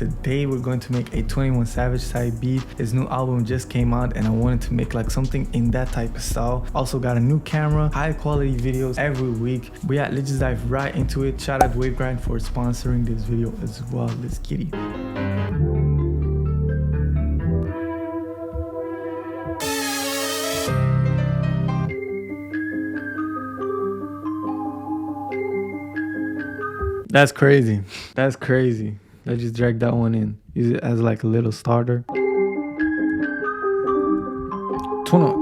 today we're going to make a 21 Savage side beat. His new album just came out and I wanted to make like something in that type of style. Also got a new camera, high quality videos every week. But yeah, let's just dive right into it. Shout out Wavegrind for sponsoring this video as well. Let's get it. That's crazy. That's crazy. Let's just drag that one in. Use it as like a little starter. Tuno.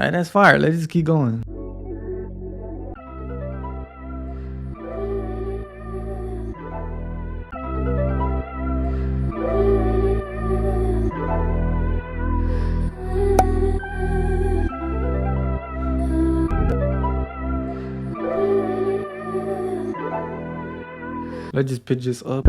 Alright, that's fire. Let's just keep going. Let's just pitch this up.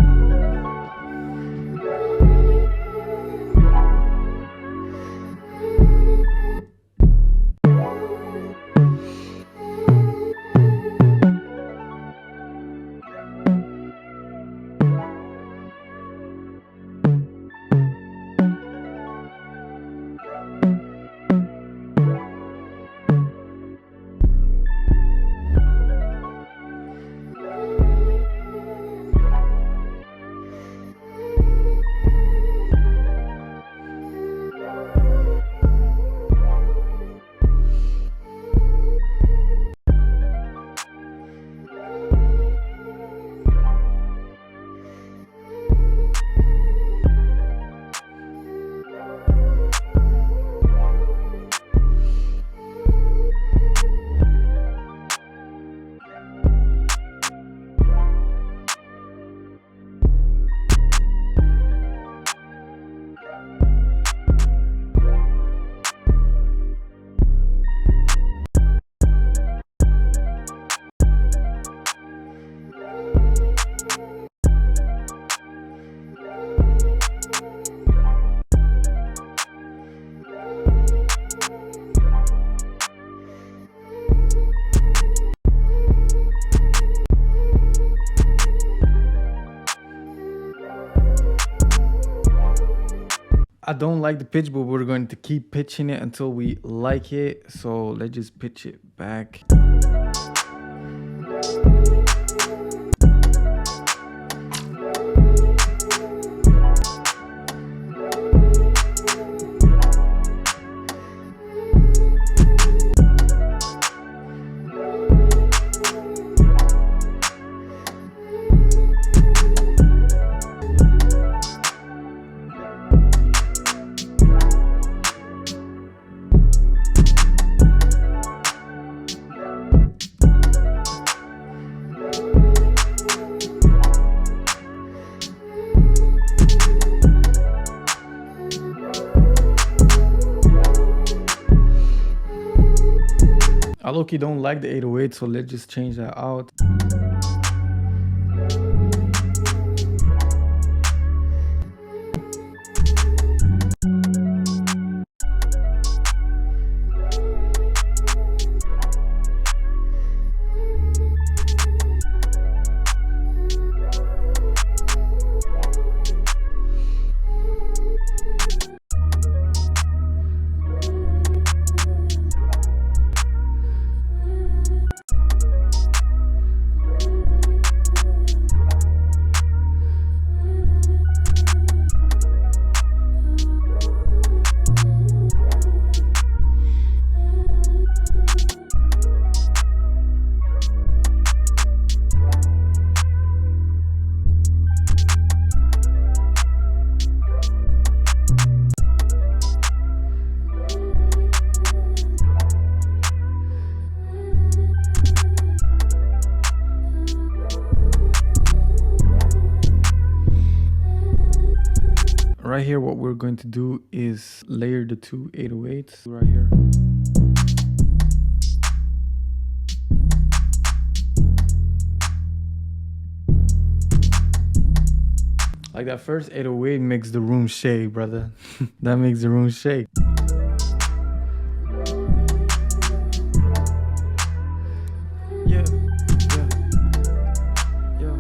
I don't like the pitch, but we're going to keep pitching it until we like it. So let's just pitch it back. I low-key don't like the 808, so let's just change that out. Right here, what we're going to do is layer the two 808s right here. Like that first 808 makes the room shake, brother. That makes the room shake. Yeah, yeah, yeah.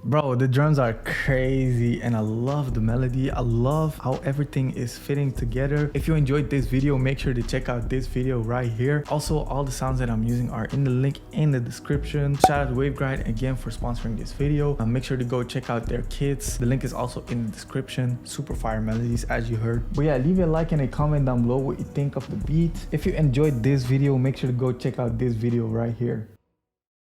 Bro, the drums are crazy and I love the melody. I love how everything is fitting together. If you enjoyed this video, make sure to check out this video right here. Also, all the sounds that I'm using are in the link in the description. Shout out to Waveguide again for sponsoring this video. Make sure to go check out their kits. The link is also in the description. Super fire melodies as you heard. But yeah, leave a like and a comment down below what you think of the beat. If you enjoyed this video, make sure to go check out this video right here.